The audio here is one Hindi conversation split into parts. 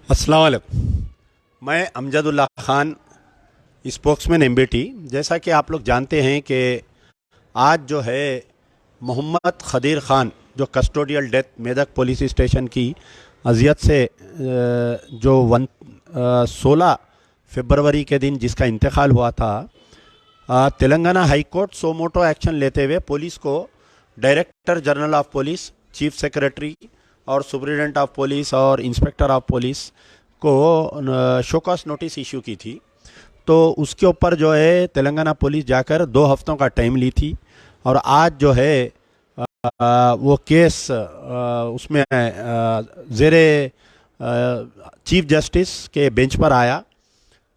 अस्सलाम वालेकुम। मैं अमजदुल्ला ख़ान, स्पोक्समैन एमबीटी। जैसा कि आप लोग जानते हैं कि आज जो है मोहम्मद खदीर ख़ान जो custodial death Medak police station की अजियत से जो 16 फरवरी के दिन जिसका इंतकाल हुआ था, Telangana high court suo motu action लेते हुए पुलिस को director general of police, chief secretary और सुप्रिटेंडेंट ऑफ पुलिस और इंस्पेक्टर ऑफ पुलिस को शोकॉस नोटिस इशू की थी। तो उसके ऊपर जो है तेलंगाना पुलिस जाकर 2 हफ्तों का टाइम ली थी और आज जो है वो केस उसमें ज़ेरे चीफ जस्टिस के बेंच पर आया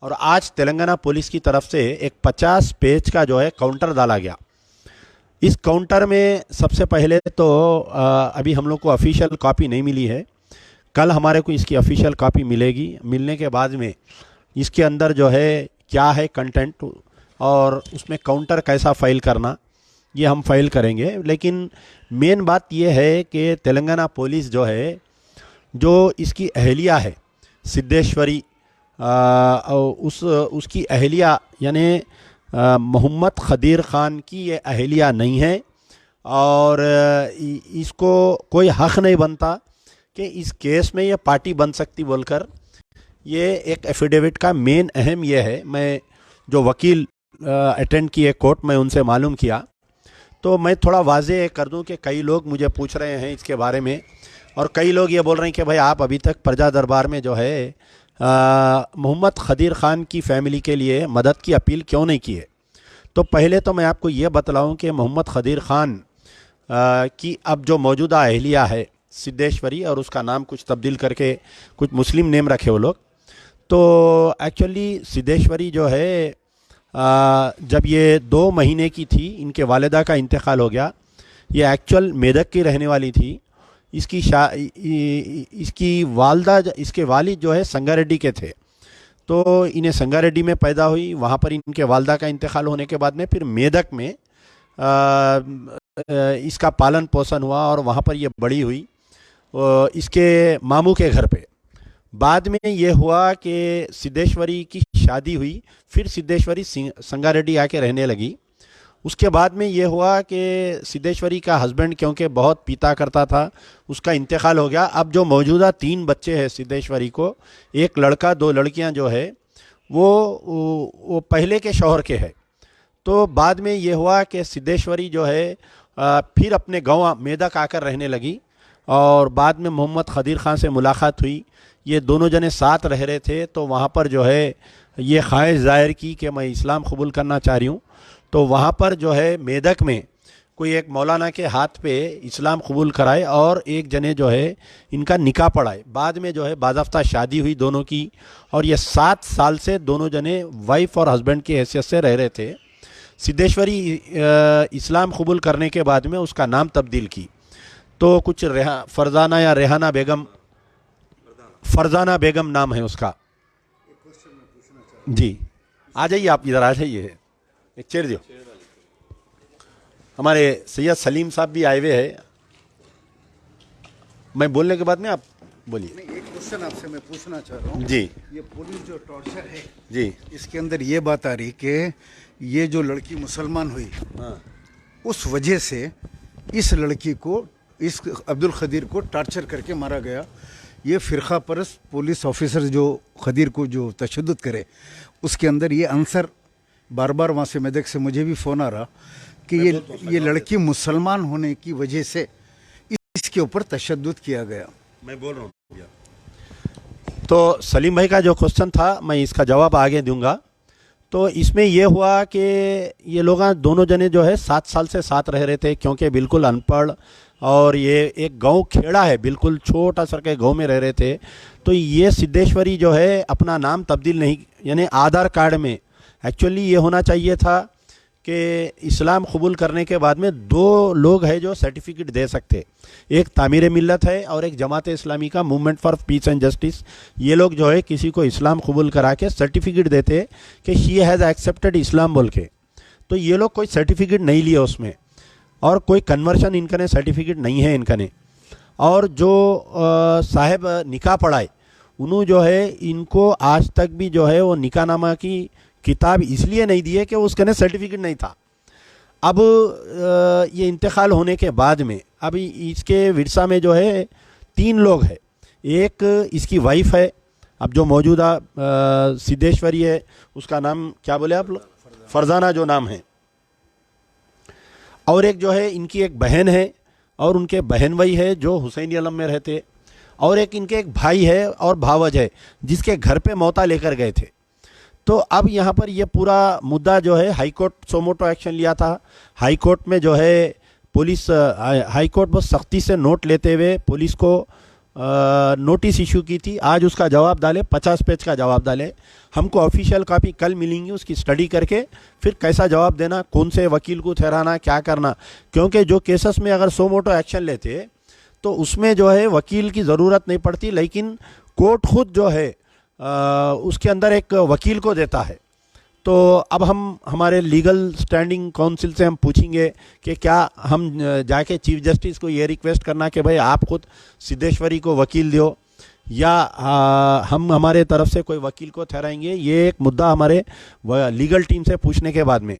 और आज तेलंगाना पुलिस की तरफ से एक 50 पेज का जो है काउंटर डाला गया। इस काउंटर में सबसे पहले तो अभी हम लोग को ऑफिशियल कॉपी नहीं मिली है। कल हमारे को इसकी ऑफिशियल कॉपी मिलेगी। मिलने के बाद में इसके अंदर जो है क्या है कंटेंट और उसमें काउंटर कैसा फाइल करना, ये हम फाइल करेंगे। लेकिन मेन बात ये है कि तेलंगाना पुलिस जो है, जो इसकी अहलिया है सिद्धेश्वरी, उसकी अहलिया यानी मोहम्मद खदीर ख़ान की ये अहलिया नहीं है और इसको कोई हक़ नहीं बनता कि इस केस में ये पार्टी बन सकती बोलकर ये एक एफिडेविट का मेन अहम ये है। मैं जो वकील अटेंड किए कोर्ट में उनसे मालूम किया तो मैं थोड़ा वाज़ेह कर दूं कि कई लोग मुझे पूछ रहे हैं इसके बारे में और कई लोग ये बोल रहे हैं कि भाई आप अभी तक प्रजा दरबार में जो है मोहम्मद खदीर ख़ान की फ़ैमिली के लिए मदद की अपील क्यों नहीं की है। तो पहले तो मैं आपको ये बतलाऊं कि मोहम्मद खदीर ख़ान की अब जो मौजूदा अहलिया है सिद्धेश्वरी, और उसका नाम कुछ तब्दील करके कुछ मुस्लिम नेम रखे वो लोग। तो एक्चुअली सिद्धेश्वरी जो है जब ये 2 महीने की थी इनके वालिदा का इंतकाल हो गया। ये एक्चुअल मेदक की रहने वाली थी। इसकी वालदा, इसके वालिद जो है संगारेड्डी के थे। तो इन्हें संगारेड्डी में पैदा हुई, वहाँ पर इनके वालदा का इंतकाल होने के बाद में फिर मेदक में इसका पालन पोषण हुआ और वहाँ पर ये बड़ी हुई इसके मामू के घर पे। बाद में ये हुआ कि सिद्धेश्वरी की शादी हुई, फिर सिद्धेश्वरी संगारेड्डी आके रहने लगी। उसके बाद में ये हुआ कि सिद्धेश्वरी का हस्बैंड क्योंकि बहुत पीता करता था, उसका इंतकाल हो गया। अब जो मौजूदा 3 बच्चे हैं सिद्धेश्वरी को, एक लड़का 2 लड़कियां जो है वो पहले के शौहर के हैं। तो बाद में ये हुआ कि सिद्धेश्वरी जो है फिर अपने गाँव मेदक आकर रहने लगी और बाद में मोहम्मद खदीर ख़ान से मुलाकात हुई। ये दोनों जने साथ रह रहे थे तो वहाँ पर जो है ये ख्वाहिश ज़ाहिर की कि मैं इस्लाम कबूल करना चाह रही हूँ। तो वहाँ पर जो है मेदक में कोई एक मौलाना के हाथ पे इस्लाम कबूल कराए और एक जने जो है इनका निकाह पढ़ाए। बाद में जो है बाज़ाफ्ता शादी हुई दोनों की और ये 7 साल से दोनों जने वाइफ और हस्बैंड की हैसियत से रह रहे थे। सिद्धेश्वरी इस्लाम कबूल करने के बाद में उसका नाम तब्दील की। तो कुछ फरजाना या रेहाना बेगम, फरजाना बेगम नाम है उसका। जी आ जाइए, आप इधर आ जाइए, एक चेयर दो। हमारे सैयद सलीम साहब भी आए हुए हैं। मैं बोलने के बाद में आप बोलिए। एक क्वेश्चन आपसे मैं पूछना चाह रहा हूँ जी। ये पुलिस जो टॉर्चर है जी, इसके अंदर ये बात आ रही कि ये जो लड़की मुसलमान हुई, हाँ, उस वजह से इस लड़की को, इस अब्दुल खदीर को टॉर्चर करके मारा गया। ये फ़िरक़ा परस्त पुलिस ऑफिसर जो खदीर को जो तशद्दुद करे, उसके अंदर ये आंसर बार बार वहाँ से मेदक से मुझे भी फ़ोन आ रहा कि ये लड़की मुसलमान होने की वजह से इसके ऊपर तशद्दुद किया गया। मैं बोल रहा हूँ। तो सलीम भाई का जो क्वेश्चन था मैं इसका जवाब आगे दूंगा। तो इसमें यह हुआ कि ये लोग दोनों जने जो है 7 साल से साथ रह रहे थे, क्योंकि बिल्कुल अनपढ़ और ये एक गांव खेड़ा है, बिल्कुल छोटा सा के गांव में रह रहे थे। तो ये सिद्धेश्वरी जो है अपना नाम तब्दील नहीं, यानी आधार कार्ड में एक्चुअली ये होना चाहिए था कि इस्लाम कबूल करने के बाद में 2 लोग हैं जो सर्टिफिकेट दे सकते। एक तामीर मिल्लत है और एक जमात इस्लामी का movement for piece and justice. ये लोग जो है किसी को इस्लाम कबूल करा के सर्टिफिकेट देते कि शी हैज़ एक्सेप्टेड इस्लाम बोल के। तो ये लोग कोई सर्टिफिकेट नहीं लिए उसमें और कोई कन्वर्शन इनका ने सर्टिफिकेट नहीं है इनका ने। और जो साहब निकाह पढ़ाए उन्होंने जो है इनको आज तक भी जो है वो निकाहनामा की किताब इसलिए नहीं दी है कि उसके अंदर सर्टिफिकेट नहीं था। अब ये इंतकाल होने के बाद में अभी इसके विरसा में जो है 3 लोग हैं। एक इसकी वाइफ है, अब जो मौजूदा सिद्धेश्वरी है, उसका नाम क्या बोले आप लोग, फरजाना जो नाम है। और एक जो है इनकी एक बहन है और उनके बहन वही है जो हुसैनी आलम में रहते। और एक इनके एक भाई है और भावज है जिसके घर पे मौता लेकर गए थे। तो अब यहाँ पर ये पूरा मुद्दा जो है हाई कोर्ट सोमोटो एक्शन लिया था। हाई कोर्ट में जो है पुलिस, हाई कोर्ट बहुत सख्ती से नोट लेते हुए पुलिस को नोटिस इशू की थी। आज उसका जवाब डाले, 50 पेज का जवाब डाले। हमको ऑफिशियल कॉपी कल मिलेंगी, उसकी स्टडी करके फिर कैसा जवाब देना, कौन से वकील को ठहराना, क्या करना। क्योंकि जो केसेस में अगर सोमोटो एक्शन लेते तो उसमें जो है वकील की ज़रूरत नहीं पड़ती, लेकिन कोर्ट खुद जो है उसके अंदर एक वकील को देता है। तो अब हम हमारे लीगल स्टैंडिंग काउंसिल से हम पूछेंगे कि क्या हम जाके चीफ जस्टिस को ये रिक्वेस्ट करना कि भाई आप खुद सिद्धेश्वरी को वकील दो, या हम हमारे तरफ से कोई वकील को ठहराएंगे। ये एक मुद्दा हमारे लीगल टीम से पूछने के बाद में।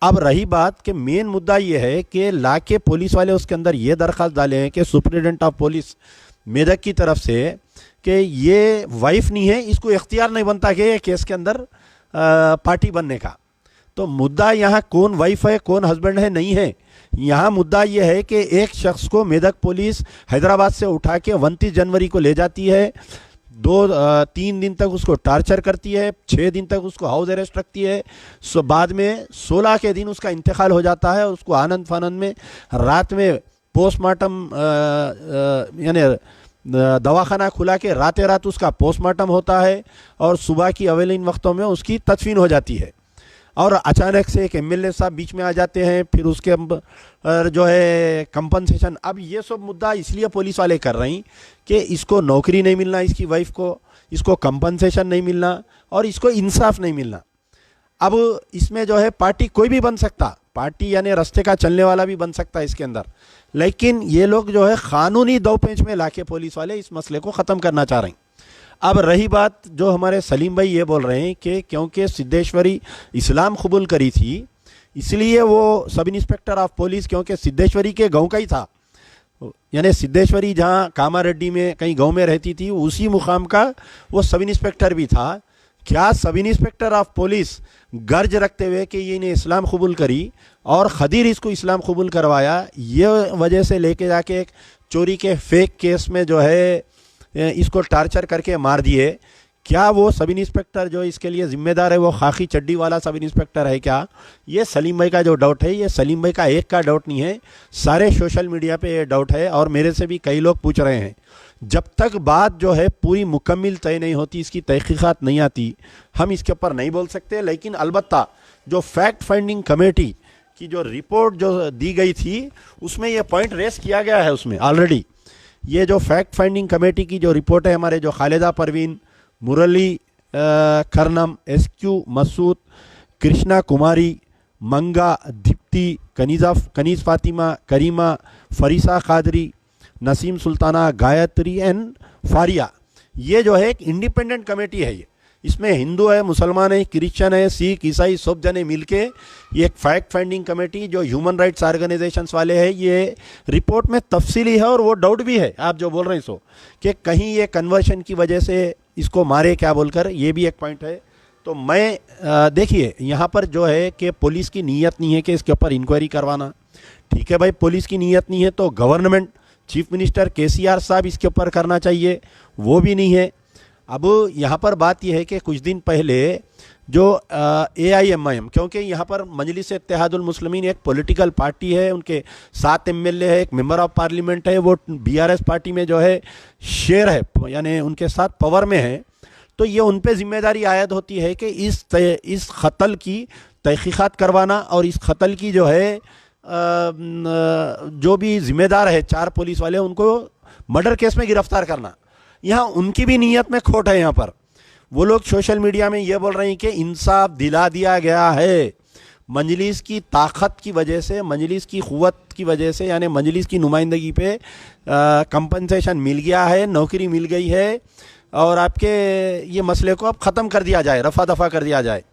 अब रही बात कि मेन मुद्दा ये है कि ला के पुलिस वाले उसके अंदर ये दरख्वास्त डाले हैं कि सुप्रिटेंडेंट ऑफ पुलिस मेदक की तरफ से कि ये वाइफ नहीं है, इसको इख्तियार नहीं बनता कि ये केस के अंदर पार्टी बनने का। तो मुद्दा यहाँ कौन वाइफ है कौन हस्बैंड है नहीं है। यहाँ मुद्दा ये है कि एक शख्स को मेदक पुलिस हैदराबाद से उठा के 29 जनवरी को ले जाती है, 3 दिन तक उसको टार्चर करती है, 6 दिन तक उसको हाउस अरेस्ट रखती है। बाद में 16 के दिन उसका इंतकाल हो जाता है। उसको आनंद फानंद में रात में पोस्टमार्टम यानी दवाखाना खुला के रातें रात उसका पोस्टमार्टम होता है और सुबह की अवेलिन वक्तों में उसकी तदफीन हो जाती है। और अचानक से एक एमएलए साहब बीच में आ जाते हैं, फिर उसके जो है कंपनसेशन। अब ये सब मुद्दा इसलिए पुलिस वाले कर रहे हैं कि इसको नौकरी नहीं मिलना, इसकी वाइफ को, इसको कंपनसेशन नहीं मिलना और इसको इंसाफ नहीं मिलना। अब इसमें जो है पार्टी कोई भी बन सकता, पार्टी यानी रास्ते का चलने वाला भी बन सकता है इसके अंदर, लेकिन ये लोग जो है कानूनी दौपेंच में लाके पुलिस वाले इस मसले को ख़त्म करना चाह रहे हैं। अब रही बात जो हमारे सलीम भाई ये बोल रहे हैं कि क्योंकि सिद्धेश्वरी इस्लाम कबूल करी थी इसलिए वो सब इंस्पेक्टर ऑफ पुलिस, क्योंकि सिद्धेश्वरी के गांव का ही था, यानी सिद्धेश्वरी जहां कामारेड्डी में कहीं गांव में रहती थी उसी मुकाम का वो सब इंस्पेक्टर भी था। क्या सब इंस्पेक्टर ऑफ पुलिस गर्ज रखते हुए कि ये इन्हें इस्लाम कबूल करी और खदीर इसको इस्लाम कबूल करवाया, ये वजह से लेके जाके एक चोरी के फेक केस में जो है इसको टार्चर करके मार दिए, क्या वो सब इंस्पेक्टर जो इसके लिए जिम्मेदार है वो खाकी चड्डी वाला सब इंस्पेक्टर है क्या? ये सलीम भाई का जो डाउट है, ये सलीम भाई का एक का डाउट नहीं है, सारे सोशल मीडिया पे ये डाउट है और मेरे से भी कई लोग पूछ रहे हैं। जब तक बात जो है पूरी मुकम्मल तय नहीं होती, इसकी तहकीकात नहीं आती, हम इसके ऊपर नहीं बोल सकते। लेकिन अलबत्ता जो फैक्ट फाइंडिंग कमेटी की जो रिपोर्ट जो दी गई थी उसमें ये पॉइंट रेस किया गया है। उसमें ऑलरेडी ये जो फैक्ट फाइंडिंग कमेटी की जो रिपोर्ट है, हमारे जो खालिदा परवीन, मुरली खरनम, एसक्यू मसूद, कृष्णा कुमारी, मंगा, दीप्ति, कनीज़ फातिमा, करीमा, फरीसा कादरी, नसीम सुल्ताना, गायत्री एंड फारिया, ये जो है एक इंडिपेंडेंट कमेटी है। ये इसमें हिंदू है, मुसलमान है, क्रिश्चियन है, सिख, ईसाई सब जने मिलके ये एक फैक्ट फाइंडिंग कमेटी जो ह्यूमन राइट्स ऑर्गेनाइजेशंस वाले हैं, ये रिपोर्ट में तफसीली है और वो डाउट भी है आप जो बोल रहे हैं सो कि कहीं ये कन्वर्शन की वजह से इसको मारे क्या बोलकर, ये भी एक पॉइंट है। तो मैं देखिए यहाँ पर जो है कि पुलिस की नीयत नहीं है कि इसके ऊपर इंक्वायरी करवाना। ठीक है भाई, पुलिस की नीयत नहीं है तो गवर्नमेंट चीफ मिनिस्टर केसीआर साहब इसके ऊपर करना चाहिए, वो भी नहीं है। अब यहाँ पर बात यह है कि कुछ दिन पहले जो AIMIM, क्योंकि यहाँ पर मजलिस इत्तेहादुल मुस्लिमीन एक पॉलिटिकल पार्टी है, उनके 7 MLA है, एक मेंबर ऑफ पार्लियामेंट है, वो BRS पार्टी में जो है शेयर है, यानी उनके साथ पावर में है। तो ये उन पे जिम्मेदारी आयद होती है कि इस कत्ल की तहकीकात करवाना और इस कत्ल की जो है जो भी जिम्मेदार है 4 पुलिस वाले, उनको मर्डर केस में गिरफ्तार करना। यहाँ उनकी भी नीयत में खोट है। यहाँ पर वो लोग सोशल मीडिया में ये बोल रहे हैं कि इंसाफ दिला दिया गया है, मजलिस की ताकत की वजह से, मजलिस की क़ुव्वत की वजह से, यानी मजलिस की नुमाइंदगी पे कंपनसेशन मिल गया है, नौकरी मिल गई है, और आपके ये मसले को अब ख़त्म कर दिया जाए, रफ़ा दफ़ा कर दिया जाए।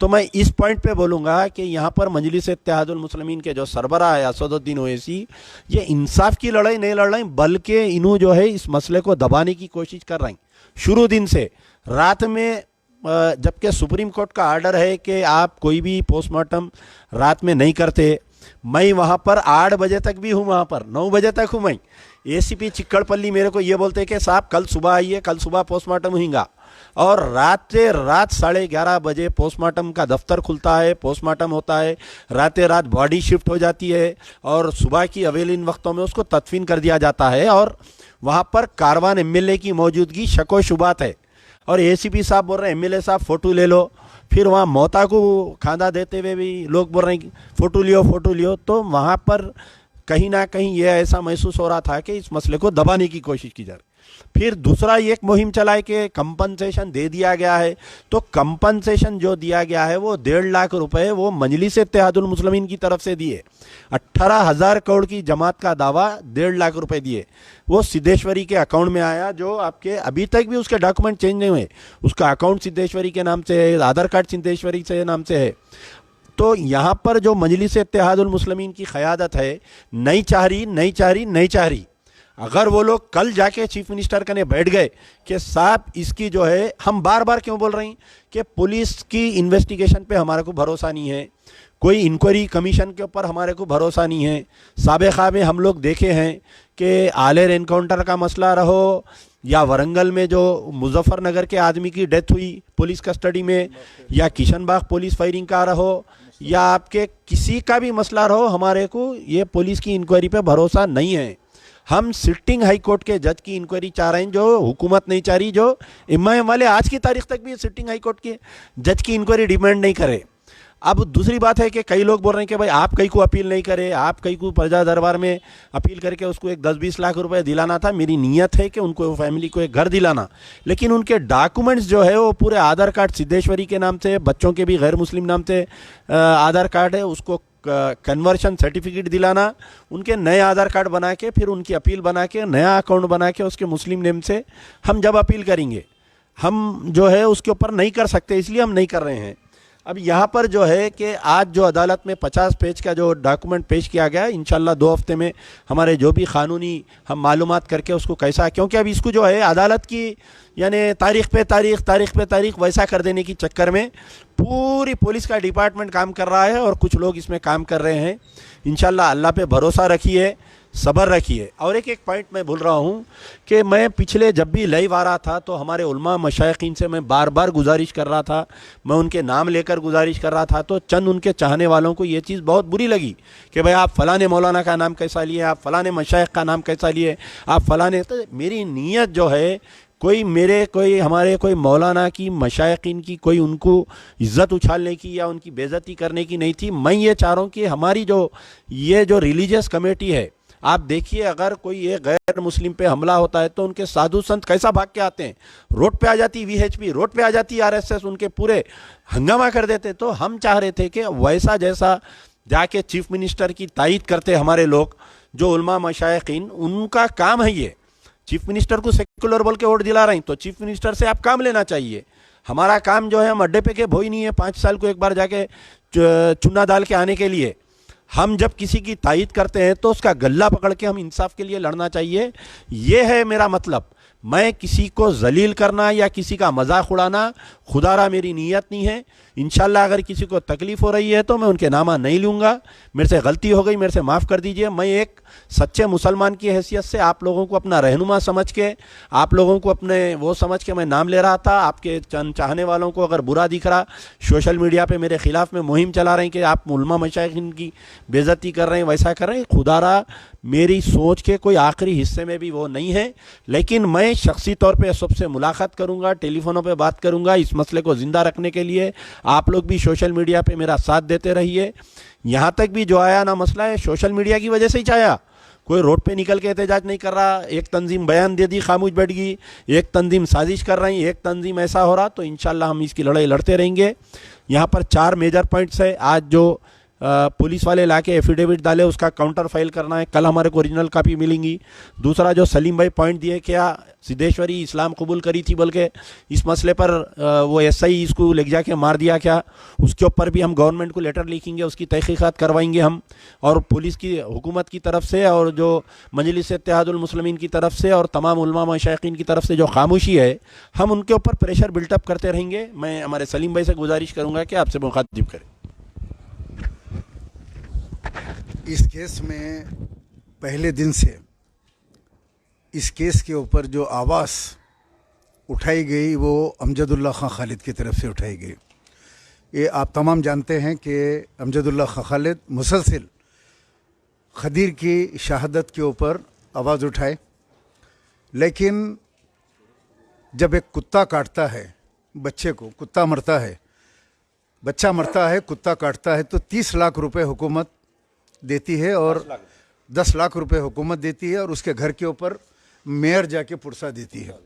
तो मैं इस पॉइंट पे बोलूँगा कि यहाँ पर मजलिस इत्तेहादुल मुस्लिमीन के जो सरबरा है असदुद्दीन ओवैसी, ये इंसाफ की लड़ाई नहीं लड़ रहे, बल्कि इन्हों जो है इस मसले को दबाने की कोशिश कर रहे हैं शुरू दिन से। रात में जबकि सुप्रीम कोर्ट का आर्डर है कि आप कोई भी पोस्टमार्टम रात में नहीं करते, मैं वहाँ पर 8 बजे तक भी हूँ, वहाँ पर 9 बजे तक हूँ मैं। एसीपी चिक्कड़पल्ली मेरे को ये बोलते हैं कि साहब कल सुबह आइए, कल सुबह पोस्टमार्टम होगा, और रात 11:30 बजे पोस्टमार्टम का दफ्तर खुलता है, पोस्टमार्टम होता है, रात बॉडी शिफ्ट हो जाती है और सुबह की अवेलिन वक्तों में उसको तदफीन कर दिया जाता है। और वहाँ पर कारवान एमएलए की मौजूदगी शको शुबात है, और एसीपी साहब बोल रहे हैं एमएलए साहब फ़ोटो ले लो, फिर वहाँ मौता को खाना देते हुए भी लोग बोल रहे हैं फ़ोटो लियो। तो वहाँ पर कहीं ना कहीं ये ऐसा महसूस हो रहा था कि इस मसले को दबाने की कोशिश की जा रही। फिर दूसरा एक मुहिम चलाए कि कंपनसेशन दे दिया गया है, तो कंपनसेशन जो दिया गया है वो 1.5 लाख रुपए वो मजलिस इत्तेहादुल मुस्लिमीन की तरफ से दिए। 18,000 करोड़ की जमात का दावा 1.5 लाख रुपए दिए, वो सिद्धेश्वरी के अकाउंट में आया, जो आपके अभी तक भी उसके डॉक्यूमेंट चेंज नहीं हुए, उसका अकाउंट सिद्धेश्वरी के नाम से है, आधार कार्ड सिद्धेश्वरी से नाम से है। तो यहाँ पर जो मजलिस इत्तेहादुल मुस्लिमीन की क़यादत है, नहीं चाह रही। अगर वो लोग कल जाके चीफ मिनिस्टर कने बैठ गए कि साहब इसकी जो है, हम बार बार क्यों बोल रहे हैं कि पुलिस की इन्वेस्टिगेशन पे हमारे को भरोसा नहीं है, कोई इंक्वायरी कमीशन के ऊपर हमारे को भरोसा नहीं है। साबिक़ा में हम लोग देखे हैं कि आलेर एनकाउंटर का मसला रहो, या वरंगल में जो मुजफ्फरनगर के आदमी की डेथ हुई पुलिस कस्टडी में, या किशनबाग पुलिस फायरिंग का रहो, या आपके किसी का भी मसला रहो, हमारे को ये पुलिस की इंक्वायरी पे भरोसा नहीं है। हम सिटिंग हाई कोर्ट के जज की इंक्वायरी चाह रहे हैं, जो हुकूमत नहीं चाह रही, जो एमआईएम वाले आज की तारीख तक भी सिटिंग हाई कोर्ट के जज की इंक्वायरी डिमांड नहीं करे। अब दूसरी बात है कि कई लोग बोल रहे हैं कि भाई आप कहीं को अपील नहीं करे, आप कहीं को प्रजा दरबार में अपील करके उसको एक 10-20 लाख रुपए दिलाना था। मेरी नीयत है कि उनको फैमिली को एक घर दिलाना, लेकिन उनके डॉक्यूमेंट्स जो है वो पूरे आधार कार्ड सिद्धेश्वरी के नाम से, बच्चों के भी गैर मुस्लिम नाम से आधार कार्ड है, उसको कन्वर्शन सर्टिफिकेट दिलाना, उनके नए आधार कार्ड बना के फिर उनकी अपील बना के नया अकाउंट बना के उसके मुस्लिम नेम से हम जब अपील करेंगे, हम जो है उसके ऊपर नहीं कर सकते, इसलिए हम नहीं कर रहे हैं। अब यहाँ पर जो है कि आज जो अदालत में 50 पेज का जो डॉक्यूमेंट पेश किया गया है, इंशाल्लाह 2 हफ्ते में हमारे जो भी कानूनी हम मालूमात करके उसको कैसा, क्योंकि अब इसको जो है अदालत की यानी तारीख पे तारीख वैसा कर देने की चक्कर में पूरी पुलिस का डिपार्टमेंट काम कर रहा है और कुछ लोग इसमें काम कर रहे हैं। इंशाल्लाह अल्लाह पे भरोसा रखिए, सब्र रखिए। और एक पॉइंट मैं भूल रहा हूँ कि मैं पिछले जब भी लाइव आ रहा था तो हमारे उलमा मशाइखीन से मैं बार बार गुजारिश कर रहा था, मैं उनके नाम लेकर गुजारिश कर रहा था, तो चंद उनके चाहने वालों को ये चीज़ बहुत बुरी लगी कि भाई आप फ़लाने मौलाना का नाम कैसा लिए, आप फ़लाने मशाइख का नाम कैसा लिए, आप फ़लाने। तो मेरी नीयत जो है कोई हमारे कोई मौलाना की, मशाइखीन की, कोई उनको इज़्ज़त उछालने की या उनकी बेइज्जती करने की नहीं थी। मैं ये चाह रहा हूँ कि हमारी ये जो रिलीजियस कमेटी है, आप देखिए अगर कोई एक गैर मुस्लिम पे हमला होता है तो उनके साधु संत कैसा भाग के आते हैं, रोड पे आ जाती वीएचपी, रोड पे आ जाती आरएसएस, उनके पूरे हंगामा कर देते। तो हम चाह रहे थे कि वैसा जैसा जाके चीफ मिनिस्टर की तायीद करते हमारे लोग जो उलमा मशाइखीन, उनका काम है ये। चीफ मिनिस्टर को सेकुलर बोल के वोट दिला रहे हैं तो चीफ मिनिस्टर से आप काम लेना चाहिए। हमारा काम जो है, हम अड्डे पे के भोई नहीं है 5 साल को एक बार जाके चुना डाल के आने के लिए। हम जब किसी की तायीद करते हैं तो उसका गला पकड़ के हम इंसाफ के लिए लड़ना चाहिए। ये है मेरा मतलब। मैं किसी को जलील करना या किसी का मजाक उड़ाना खुदारा मेरी नीयत नहीं है। इंशाल्लाह अगर किसी को तकलीफ़ हो रही है तो मैं उनके नामा नहीं लूँगा। मेरे से गलती हो गई, मेरे से माफ़ कर दीजिए। मैं एक सच्चे मुसलमान की हैसियत से आप लोगों को अपना रहनुमा समझ के, आप लोगों को अपने वो समझ के मैं नाम ले रहा था। आपके चंद चाहने वालों को अगर बुरा दिख रहा, सोशल मीडिया पे मेरे ख़िलाफ़ में मुहिम चला रहे हैं कि आप उलमा मशाइखीन की बेइज्जती कर रहे हैं, वैसा कर रहे हैं, खुदारा मेरी सोच के कोई आखिरी हिस्से में भी वो नहीं है। लेकिन मैं शख्सी तौर पे सबसे मुलाकात करूंगा, टेलीफोनों पे बात करूंगा इस मसले को ज़िंदा रखने के लिए। आप लोग भी सोशल मीडिया पे मेरा साथ देते रहिए। यहाँ तक भी जो आया ना मसला है, सोशल मीडिया की वजह से ही आया। कोई रोड पे निकल के एहतजाज नहीं कर रहा। एक तंजीम बयान दे दी, खामोश बैठ गई। एक तंजीम साजिश कर रही, एक तंजीम ऐसा हो रहा। तो इंशाल्लाह हम इसकी लड़ाई लड़ते रहेंगे। यहाँ पर 4 मेजर पॉइंट्स है। आज जो पुलिस वाले लाके एफिडेविट डाले, उसका काउंटर फाइल करना है, कल हमारे को ओरिजिनल कापी मिलेंगी। दूसरा जो सलीम भाई पॉइंट दिए, क्या सिद्धेश्वरी इस्लाम कबूल करी थी बोल के इस मसले पर वो एसआई इसको ले जाके मार दिया क्या, उसके ऊपर भी हम गवर्नमेंट को लेटर लिखेंगे, उसकी तहकीकात करवाएंगे हम। और पुलिस की हुकूमत की तरफ से और जो मजलिस इत्तेहादुल मुस्लिमीन की तरफ से और तमाम उलमा मशाइखीन की तरफ से जो खामोशी है, हम उनके ऊपर प्रेशर बिल्टअप करते रहेंगे। मैं हमारे सलीम भाई से गुजारिश करूँगा कि आपसे मुखातिब करें। इस केस में पहले दिन से इस केस के ऊपर जो आवाज़ उठाई गई वो अमजदुल्ला खां खालिद की तरफ से उठाई गई। ये आप तमाम जानते हैं कि अमजदुल्ला खां खालिद मुसलसिल खदीर की शहादत के ऊपर आवाज़ उठाए, लेकिन जब एक कुत्ता काटता है बच्चे को, कुत्ता मरता है, बच्चा मरता है, कुत्ता काटता है, तो 30 लाख रुपए हुकूमत देती है और 10 लाख रुपए हुकूमत देती है और उसके घर के ऊपर मेयर जाके पुरसा देती है।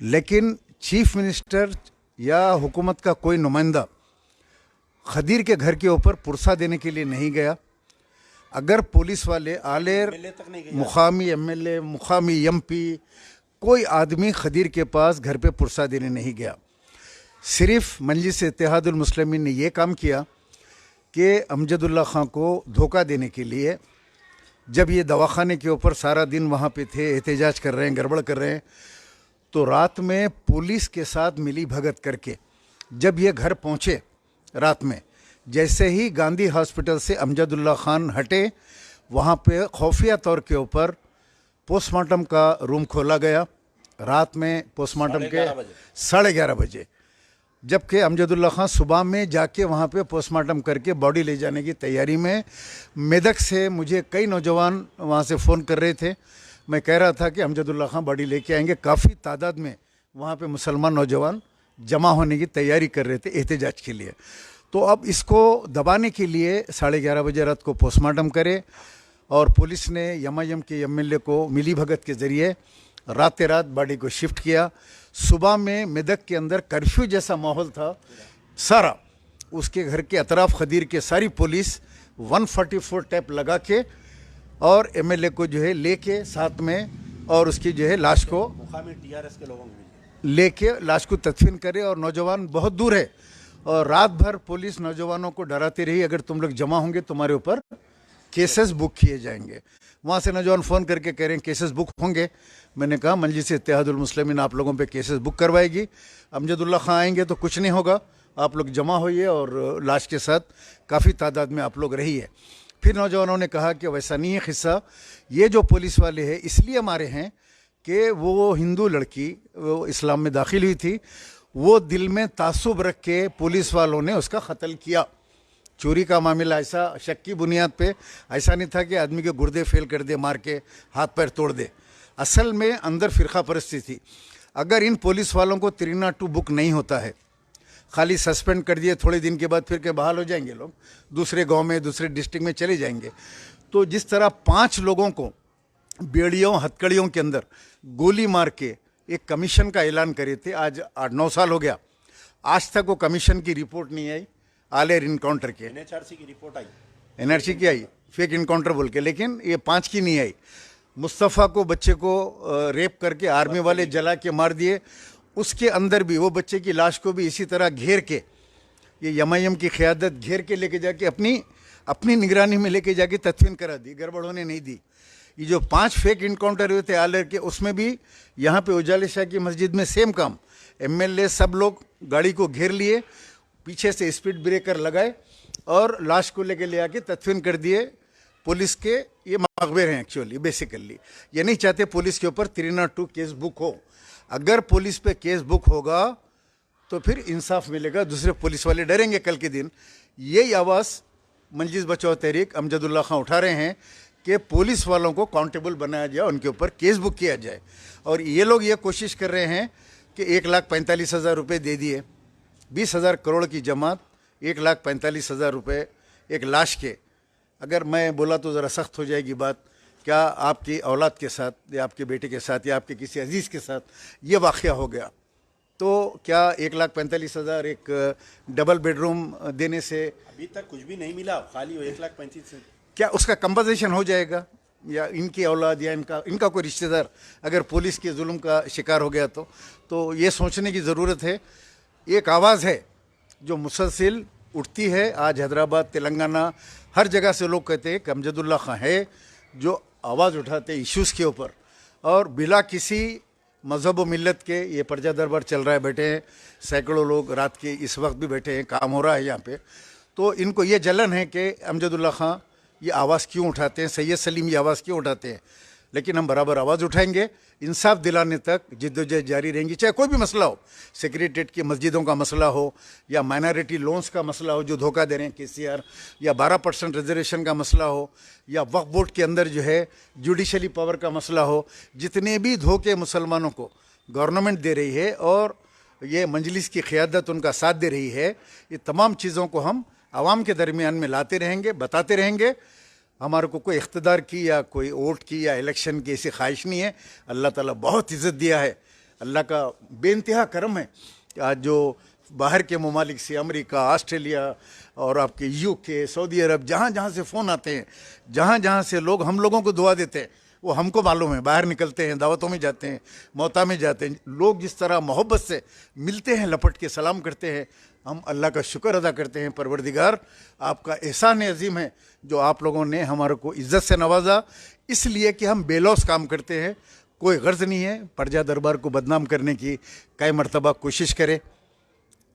लेकिन चीफ मिनिस्टर या हुकूमत का कोई नुमाइंदा खदीर के घर के ऊपर पुरसा देने के लिए नहीं गया। अगर पुलिस वाले आलेर मुकामी एमएलए, मुकामी एमपी, कोई आदमी खदीर के पास घर पे पुरसा देने नहीं गया। सिर्फ मजलिस इत्तेहादुल मुस्लिमीन ने ये काम किया कि अमजदुल्ला खां को धोखा देने के लिए, जब ये दवाखाने के ऊपर सारा दिन वहाँ पे थे, एहतजाज कर रहे हैं, गड़बड़ कर रहे हैं, तो रात में पुलिस के साथ मिली भगत करके जब ये घर पहुँचे रात में, जैसे ही गांधी हॉस्पिटल से अमजदुल्ला खान हटे, वहाँ पे खौफिया तौर के ऊपर पोस्टमार्टम का रूम खोला गया। रात में पोस्टमार्टम के 11:30 बजे, जबकि अमजदुल्ला खान सुबह में जाके वहाँ पे पोस्टमार्टम करके बॉडी ले जाने की तैयारी में। मेदक से मुझे कई नौजवान वहाँ से फ़ोन कर रहे थे, मैं कह रहा था कि अमजदुल्ला खान बॉडी लेके आएंगे। काफ़ी तादाद में वहाँ पे मुसलमान नौजवान जमा होने की तैयारी कर रहे थे एहतजाज के लिए। तो अब इसको दबाने के लिए 11:30 बजे रात को पोस्टमार्टम करे और पुलिस ने एमआईएम के एमएलए को मिली भगत के ज़रिए रात बॉडी को शिफ्ट किया। सुबह में मेदक के अंदर कर्फ्यू जैसा माहौल था सारा, उसके घर के अतराफ खदीर के सारी पुलिस 144 टैप लगा के और एमएलए को जो है लेके साथ में और उसकी जो है लाश को टीआरएस के लोगों लेके लाश को तदफीन करे। और नौजवान बहुत दूर है और रात भर पुलिस नौजवानों को डराती रही, अगर तुम लोग जमा होंगे तुम्हारे ऊपर केसेस बुक किए जाएंगे। वहाँ से नौजवान फ़ोन करके कह रहे हैं केसेस बुक होंगे। मैंने कहा मजलिस इत्तेहादुल मुस्लिमीन आप लोगों पे केसेस बुक करवाएगी, अमजदुल्ला खां आएंगे तो कुछ नहीं होगा, आप लोग जमा होइए और लाश के साथ काफ़ी तादाद में आप लोग रहिए। फिर नौजवानों ने कहा कि वैसा नहीं है किस्सा, ये जो पुलिस वाले हैं इसलिए मारे हैं कि वो हिंदू लड़की वो इस्लाम में दाखिल हुई थी, वो दिल में तासुब रख के पुलिस वालों ने उसका कत्ल किया। चोरी का मामला ऐसा शक की बुनियाद पे ऐसा नहीं था कि आदमी के गुर्दे फेल कर दे, मार के हाथ पैर तोड़ दे। असल में अंदर फ़िरका परस्ती थी। अगर इन पुलिस वालों को 302 बुक नहीं होता है, खाली सस्पेंड कर दिए, थोड़े दिन के बाद फिर के बहाल हो जाएंगे लोग, दूसरे गांव में दूसरे डिस्ट्रिक्ट में चले जाएंगे। तो जिस तरह 5 लोगों को बेड़ियों हथकड़ियों के अंदर गोली मार के एक कमीशन का ऐलान करे थे, आज 8-9 साल हो गया, आज तक वो कमीशन की रिपोर्ट नहीं आई। आलेर इनकाउंटर के एनएचआरसी की रिपोर्ट आई, एनआरसी की आई, फेक इनकाउंटर बोल के, लेकिन ये 5 की नहीं आई। मुस्तफ़ा को बच्चे को रेप करके आर्मी वाले जला के मार दिए, उसके अंदर भी वो बच्चे की लाश को भी इसी तरह घेर के, ये एमआईएम की क़यादत घेर के लेके जाके अपनी निगरानी में लेके जाके तदफीन करा दी, गड़बड़ होने नहीं दी। ये जो 5 फेक इनकाउंटर हुए थे आलेर के, उसमें भी यहाँ पे उजाले शाह की मस्जिद में सेम काम, एमएलए सब लोग गाड़ी को घेर लिए, पीछे से स्पीड ब्रेकर लगाए और लाश को लेके ले आके तदफीन कर दिए। पुलिस के ये मकबरे हैं एक्चुअली, बेसिकली ये नहीं चाहते पुलिस के ऊपर 302 केस बुक हो। अगर पुलिस पे केस बुक होगा तो फिर इंसाफ मिलेगा, दूसरे पुलिस वाले डरेंगे कल के दिन। यही आवाज़ मजलिस बचाओ तहरीक अमजदुल्ला खां उठा रहे हैं कि पुलिस वालों को काउंटेबल बनाया जाए, उनके ऊपर केस बुक किया जाए। और ये लोग ये कोशिश कर रहे हैं कि 1,45,000 रुपये दे दिए, 20,000 करोड़ की जमात, 1,45,000 रुपये एक लाश के। अगर मैं बोला तो ज़रा सख्त हो जाएगी बात, क्या आपकी औलाद के साथ या आपके बेटे के साथ या आपके किसी अजीज़ के साथ ये वाक़या हो गया तो क्या 1,45,000 एक डबल बेडरूम देने से अभी तक कुछ भी नहीं मिला, खाली 1,35,000 से। क्या उसका कंपनसेशन हो जाएगा? या इनकी औलाद या इनका कोई रिश्तेदार अगर पुलिस के जुल्म का शिकार हो गया तो ये सोचने की ज़रूरत है। एक आवाज़ है जो मुसलसिल उठती है। आज हैदराबाद, तेलंगाना, हर जगह से लोग कहते हैं कि अमजदुल्ला खां है जो आवाज़ उठाते हैं इश्यूज़ के ऊपर, और बिला किसी मज़हब व मिल्लत के ये प्रजा दरबार चल रहा है। बैठे हैं सैकड़ों लोग, रात के इस वक्त भी बैठे हैं, काम हो रहा है यहाँ पे। तो इनको ये जलन है कि अमजदुल्ला खां ये आवाज़ क्यों उठाते हैं, सैयद सलीम ये आवाज़ क्यों उठाते हैं। लेकिन हम बराबर आवाज़ उठाएंगे, इंसाफ दिलाने तक जिद्दोजहद जारी रहेंगी, चाहे कोई भी मसला हो। सेक्रेटरीट की मस्जिदों का मसला हो या माइनॉरिटी लोन्स का मसला हो जो धोखा दे रहे हैं केसीआर, या 12% रिजर्वेशन का मसला हो, या वक्फ बोर्ड के अंदर जो है जुडिशली पावर का मसला हो। जितने भी धोखे मुसलमानों को गवर्नमेंट दे रही है और ये मंजलिस की क़ियादत उनका साथ दे रही है, ये तमाम चीज़ों को हम आवाम के दरमियान में लाते रहेंगे, बताते रहेंगे। हमारे को कोई इख्तदार की या कोई वोट की या इलेक्शन की ऐसी ख्वाहिश नहीं है। अल्लाह ताला बहुत इज़्ज़त दिया है, अल्लाह का बेइंतहा करम है कि आज जो बाहर के ममालिक से, अमेरिका, ऑस्ट्रेलिया और आपके यूके, सऊदी अरब, जहाँ जहाँ से फ़ोन आते हैं, जहाँ जहाँ से लोग हम लोगों को दुआ देते हैं, वो हमको मालूम है। बाहर निकलते हैं, दावतों में जाते हैं, मौता में जाते हैं, लोग जिस तरह मोहब्बत से मिलते हैं, लपट के सलाम करते हैं, हम अल्लाह का शुक्र अदा करते हैं। परवरदिगार आपका एहसान अजीम है जो आप लोगों ने हमारे को इज़्ज़त से नवाजा, इसलिए कि हम बेलौस काम करते हैं। कोई गर्ज नहीं है प्रजा दरबार को बदनाम करने की। कई मरतबा कोशिश करे,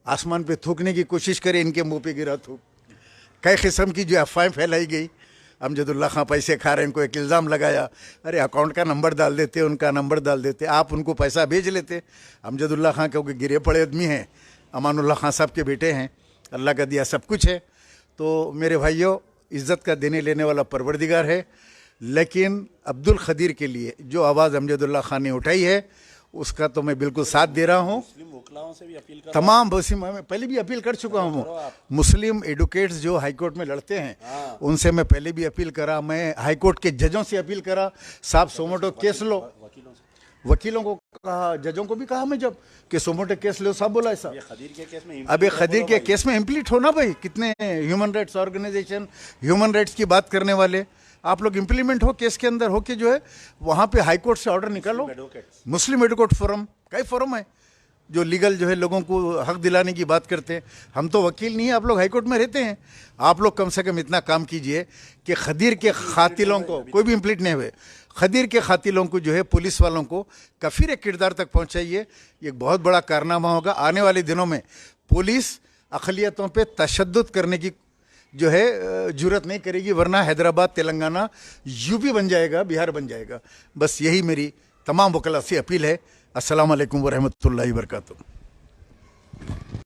आसमान पे थूकने की कोशिश करे, इनके मुंह पे गिरा थूक। कई किस्म की जो अफवाहें फैलाई गई, अमजदुल्ला खां पैसे खा रहे हैं, इनको एक इल्ज़ाम लगाया। अरे अकाउंट का नंबर डाल देते, उनका नंबर डाल देते, आप उनको पैसा भेज लेते। अमजदुल्ला खां क्योंकि गिरे पड़े आदमी हैं, अमानुल्लाह खां साहब के बेटे हैं, अल्लाह का दिया सब कुछ है। तो मेरे भाइयों, इज़्ज़त का देने लेने वाला परवरदिगार है। लेकिन अब्दुल खदीर के लिए जो आवाज़ अमजदुल्ला खान ने उठाई है उसका तो मैं बिल्कुल साथ दे रहा हूँ। वकीलों से भी अपील कर तमाम मैं पहले भी अपील कर चुका हूँ। मुस्लिम एडवोकेट्स जो हाई कोर्ट में लड़ते हैं उनसे मैं पहले भी अपील करा, मैं हाई कोर्ट के जजों से अपील करा, साहब सोमोटो केस लो। वकीलों को कहा, जजों को भी कहा मैं जब कि सोमोटो केस लो, साहब बोला ऐसा। अब खदीर के केस में इम्प्लीट हो ना भाई, कितने human rights organisation, human rights की बात करने वाले, आप लोग इम्प्लीमेंट हो केस के अंदर हो के जो है वहाँ पे हाई कोर्ट से ऑर्डर निकालो। मुस्लिम एडवोकेट फोरम, कई फोरम है जो लीगल जो है लोगों को हक दिलाने की बात करते हैं। हम तो वकील नहीं है, आप लोग हाई कोर्ट में रहते हैं, आप लोग कम से कम इतना काम कीजिए कि खदीर के खातिलों को, कोई भी इम्प्लीट नहीं हुए, खदीर के खातिलों को जो है पुलिस वालों को कफीर किरदार तक पहुँचाइए। ये एक बहुत बड़ा कारनामा होगा। आने वाले दिनों में पुलिस अक़लियतों पे तशद्दुद करने की जो है जुर्रत नहीं करेगी, वरना हैदराबाद, तेलंगाना, यूपी बन जाएगा, बिहार बन जाएगा। बस यही मेरी तमाम वकला से अपील है। अस्सलाम वालेकुम व रहमतुल्लाहि व बरकातुहू।